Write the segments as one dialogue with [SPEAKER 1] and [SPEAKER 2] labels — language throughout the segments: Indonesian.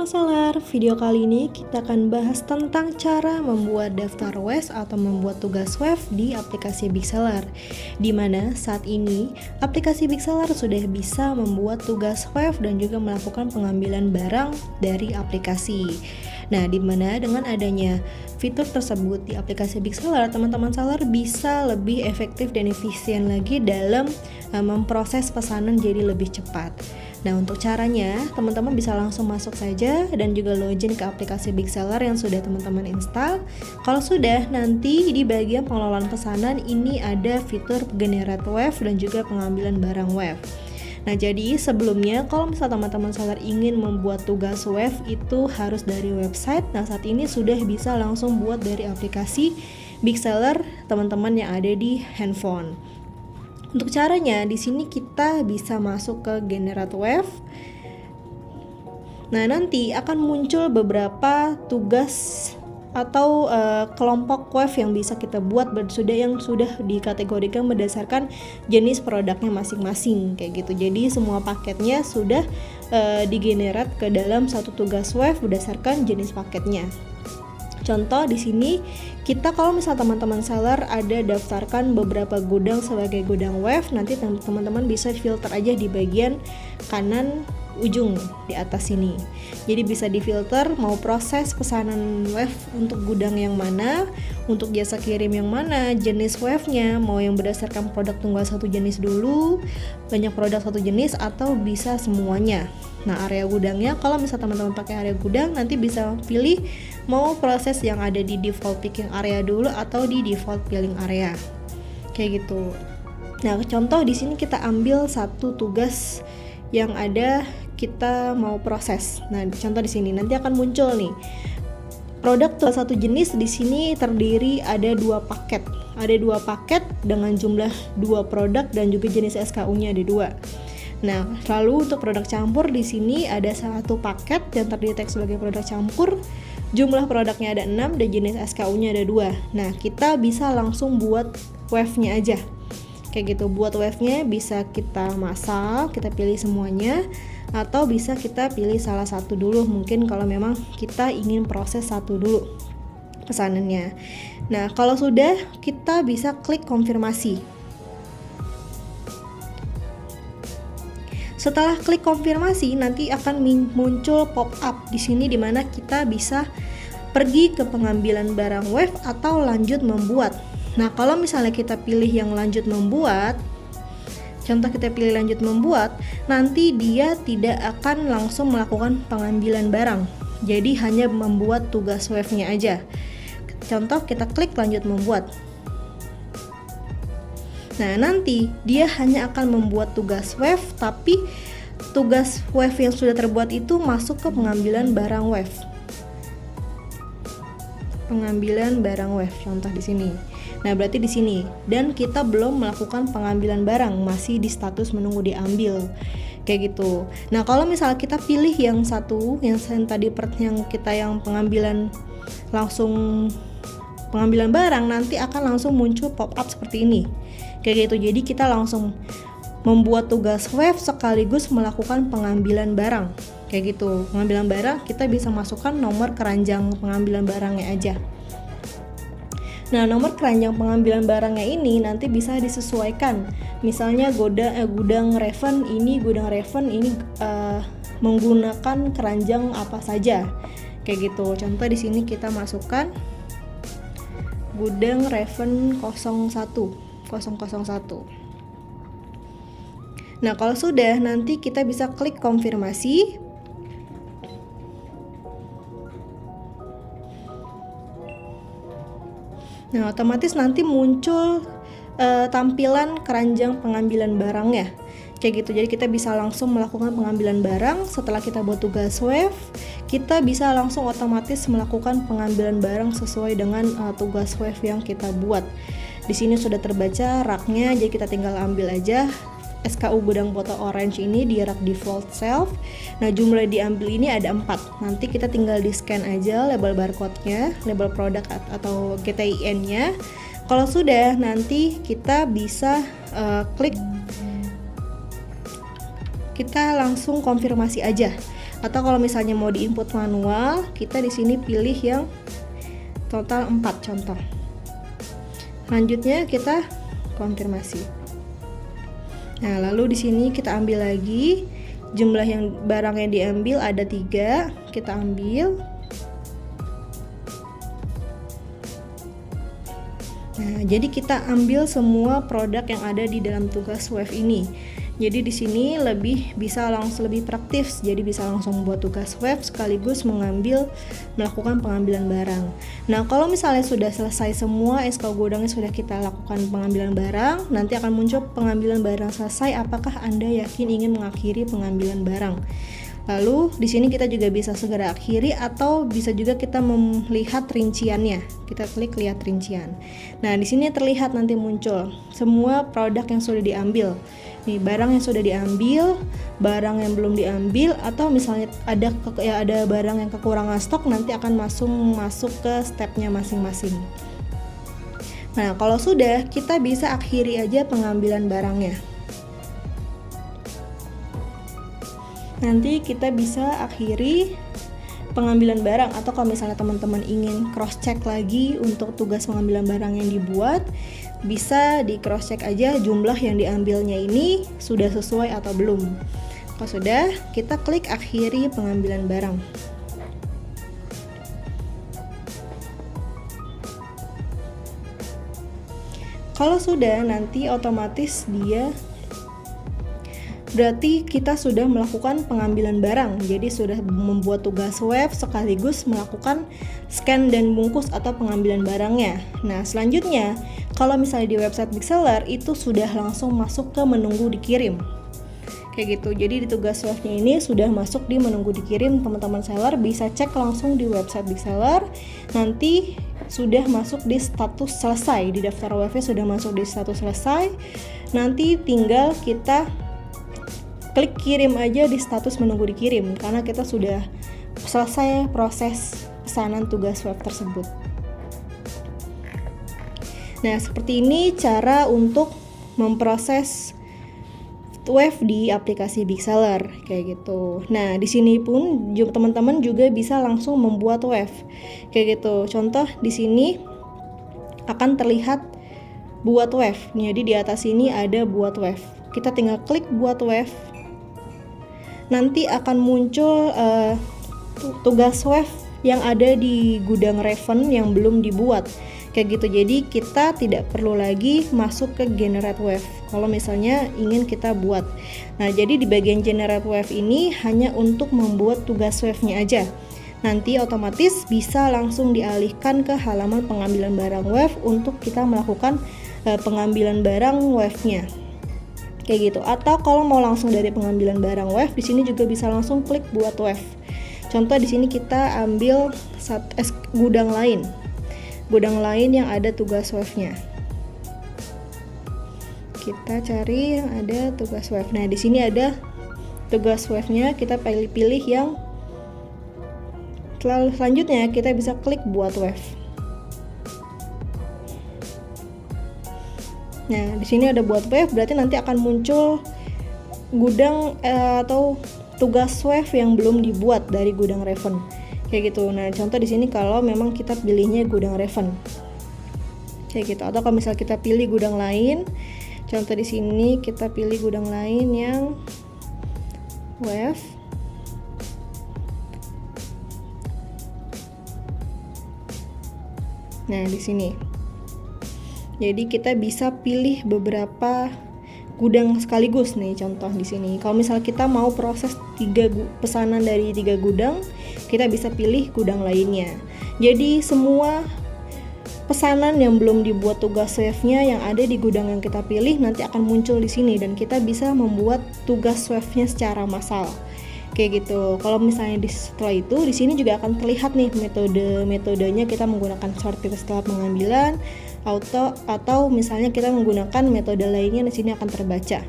[SPEAKER 1] Halo Seller, video kali ini kita akan bahas tentang cara membuat daftar WES atau membuat tugas WEF di aplikasi Big Seller. Dimana saat ini aplikasi Big Seller sudah bisa membuat tugas WEF dan juga melakukan pengambilan barang dari aplikasi. Nah, dimana dengan adanya fitur tersebut di aplikasi Big Seller, teman-teman seller bisa lebih efektif dan efisien lagi dalam memproses pesanan jadi lebih cepat. Nah, untuk caranya, teman-teman bisa langsung masuk saja dan juga login ke aplikasi Big Seller yang sudah teman-teman install. Kalau sudah, nanti di bagian pengelolaan pesanan ini ada fitur generate WEF dan juga pengambilan barang WEF. Nah, jadi sebelumnya kalau misalnya teman-teman seller ingin membuat tugas WEF itu harus dari website. Nah, saat ini sudah bisa langsung buat dari aplikasi Big Seller teman-teman yang ada di handphone. Untuk caranya, di sini kita bisa masuk ke generate WEF. Nah, nanti akan muncul beberapa tugas atau kelompok WEF yang bisa kita buat yang sudah dikategorikan berdasarkan jenis produknya masing-masing kayak gitu. Jadi semua paketnya sudah digenerate ke dalam satu tugas WEF berdasarkan jenis paketnya. Contoh di sini kita kalau misal teman-teman seller ada daftarkan beberapa gudang sebagai gudang WEF, nanti teman-teman bisa filter aja di bagian kanan ujung di atas sini. Jadi bisa difilter mau proses pesanan WEF untuk gudang yang mana, untuk jasa kirim yang mana, jenis WEF-nya mau yang berdasarkan produk tunggal satu jenis dulu, banyak produk satu jenis atau bisa semuanya. Nah, area gudangnya kalau misal teman-teman pakai area gudang nanti bisa pilih mau proses yang ada di default picking area dulu atau di default billing area. Kayak gitu. Nah, contoh di sini kita ambil satu tugas yang ada kita mau proses. Nah, contoh di sini nanti akan muncul nih. Produk satu jenis di sini terdiri ada 2 paket. Ada 2 paket dengan jumlah 2 produk dan juga jenis SKU-nya ada 2. Nah, lalu untuk produk campur di sini ada 1 paket yang terdetek sebagai produk campur. Jumlah produknya ada 6 dan jenis SKU-nya ada 2. Nah, kita bisa langsung buat WEF-nya aja. Kayak gitu, buat WEF-nya bisa kita masak, kita pilih semuanya, atau bisa kita pilih salah satu dulu, mungkin kalau memang kita ingin proses satu dulu pesanannya. Nah, kalau sudah, kita bisa klik konfirmasi. Setelah klik konfirmasi, nanti akan muncul pop-up di sini di mana kita bisa pergi ke pengambilan barang WEF atau lanjut membuat. Nah, kalau misalnya kita pilih yang lanjut membuat, contoh kita pilih lanjut membuat, nanti dia tidak akan langsung melakukan pengambilan barang. Jadi hanya membuat tugas WEF-nya aja. Contoh kita klik lanjut membuat. Nah, nanti dia hanya akan membuat tugas WEF, tapi tugas WEF yang sudah terbuat itu masuk ke pengambilan barang WEF. Pengambilan barang WEF, contoh di sini. Nah, berarti di sini dan kita belum melakukan pengambilan barang, masih di status menunggu diambil. Kayak gitu. Nah, kalau misalnya kita pilih yang satu, yang tadi yang pengambilan langsung pengambilan barang, nanti akan langsung muncul pop-up seperti ini. Kayak gitu. Jadi kita langsung membuat tugas WEF sekaligus melakukan pengambilan barang. Kayak gitu. Pengambilan barang kita bisa masukkan nomor keranjang pengambilan barangnya aja. Nah, nomor keranjang pengambilan barangnya ini nanti bisa disesuaikan. Misalnya gudang Raven ini menggunakan keranjang apa saja. Kayak gitu. Contoh di sini kita masukkan gudang Raven 001. Nah, kalau sudah, nanti kita bisa klik konfirmasi. Nah, otomatis nanti muncul tampilan keranjang pengambilan barangnya. Kayak gitu. Jadi kita bisa langsung melakukan pengambilan barang. Setelah kita buat tugas WEF, kita bisa langsung otomatis melakukan pengambilan barang sesuai dengan tugas WEF yang kita buat. Di sini sudah terbaca raknya, jadi kita tinggal ambil aja. SKU gudang botol orange ini di rak default shelf. Nah, jumlah diambil ini ada 4. Nanti kita tinggal di scan aja label barcode-nya, label produk atau GTIN-nya. Kalau sudah, nanti kita bisa klik kita langsung konfirmasi aja. Atau kalau misalnya mau diinput manual, kita di sini pilih yang total 4 contoh. Selanjutnya kita konfirmasi. Nah, lalu di sini kita ambil lagi jumlah yang barang yang diambil ada 3, kita ambil. Nah, jadi kita ambil semua produk yang ada di dalam tugas wave ini. Jadi di sini bisa langsung lebih praktis. Jadi bisa langsung membuat tugas web sekaligus melakukan pengambilan barang. Nah, kalau misalnya sudah selesai semua SKU gudangnya sudah kita lakukan pengambilan barang, nanti akan muncul pengambilan barang selesai. Apakah Anda yakin ingin mengakhiri pengambilan barang? Lalu di sini kita juga bisa segera akhiri atau bisa juga kita melihat rinciannya. Kita klik lihat rincian. Nah, di sini terlihat nanti muncul semua produk yang sudah diambil. Nih, barang yang sudah diambil, barang yang belum diambil, atau misalnya ada barang yang kekurangan stok, nanti akan masuk ke stepnya masing-masing. Nah, kalau sudah, kita bisa akhiri aja pengambilan barangnya. Nanti kita bisa akhiri pengambilan barang, atau kalau misalnya teman-teman ingin cross check lagi untuk tugas pengambilan barang yang dibuat, bisa di cross check aja jumlah yang diambilnya ini sudah sesuai atau belum. Kalau sudah, kita klik akhiri pengambilan barang. Kalau sudah, nanti otomatis berarti kita sudah melakukan pengambilan barang. Jadi sudah membuat tugas web sekaligus melakukan scan dan bungkus atau pengambilan barangnya. Nah, selanjutnya kalau misalnya di website Big Seller itu sudah langsung masuk ke menunggu dikirim. Kayak gitu. Jadi di tugas webnya ini sudah masuk di menunggu dikirim. Teman-teman seller bisa cek langsung di website Big Seller. Nanti sudah masuk di status selesai. Di daftar webnya sudah masuk di status selesai. Nanti tinggal kita klik kirim aja di status menunggu dikirim, karena kita sudah selesai proses pesanan tugas web tersebut. Nah, seperti ini cara untuk memproses web di aplikasi Big Seller kayak gitu. Nah, di sini pun teman-teman juga bisa langsung membuat web kayak gitu. Contoh di sini akan terlihat buat web. Jadi di atas ini ada buat web. Kita tinggal klik buat web. Nanti akan muncul tugas web yang ada di gudang Raven yang belum dibuat kayak gitu. Jadi kita tidak perlu lagi masuk ke generate web kalau misalnya ingin kita buat. Nah, jadi di bagian generate web ini hanya untuk membuat tugas webnya aja. Nanti otomatis bisa langsung dialihkan ke halaman pengambilan barang web untuk kita melakukan pengambilan barang webnya. Kayak gitu. Atau kalau mau langsung dari pengambilan barang web, di sini juga bisa langsung klik buat web. Contoh di sini kita ambil gudang lain yang ada tugas webnya. Kita cari yang ada tugas web. Nah, di sini ada tugas webnya, kita pilih yang selanjutnya kita bisa klik buat web. Nah, di sini ada buat web, berarti nanti akan muncul gudang atau tugas web yang belum dibuat dari gudang Raven. Kayak gitu. Nah, contoh di sini kalau memang kita pilihnya gudang Raven. Kayak gitu. Atau kalau misal kita pilih gudang lain, contoh di sini kita pilih gudang lain yang web. Nah, di sini. Jadi kita bisa pilih beberapa gudang sekaligus nih, contoh di sini. Kalau misal kita mau proses 3 pesanan dari 3 gudang, kita bisa pilih gudang lainnya. Jadi semua pesanan yang belum dibuat tugas webnya yang ada di gudang yang kita pilih nanti akan muncul di sini dan kita bisa membuat tugas webnya secara massal. Kayak gitu. Kalau misalnya setelah itu di sini juga akan terlihat nih metodenya, kita menggunakan sortir setelah pengambilan atau misalnya kita menggunakan metode lainnya, di sini akan terbaca.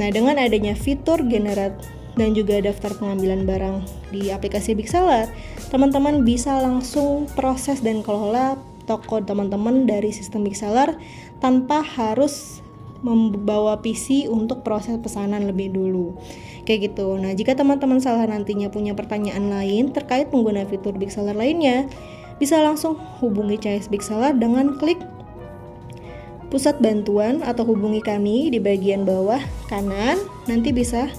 [SPEAKER 1] Nah, dengan adanya fitur generate dan juga daftar pengambilan barang di aplikasi Big Seller, teman-teman bisa langsung proses dan kelola toko teman-teman dari sistem Big Seller tanpa harus membawa PC untuk proses pesanan lebih dulu. Kayak gitu. Nah, jika teman-teman seller nantinya punya pertanyaan lain terkait pengguna fitur Big Seller lainnya, bisa langsung hubungi CS Big Seller dengan klik pusat bantuan atau hubungi kami di bagian bawah kanan. Nanti bisa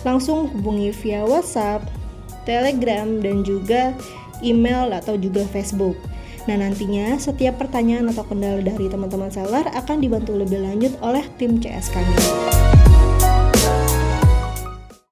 [SPEAKER 1] langsung hubungi via WhatsApp, Telegram, dan juga email atau juga Facebook. Nah, nantinya setiap pertanyaan atau kendala dari teman-teman seller akan dibantu lebih lanjut oleh tim CS kami.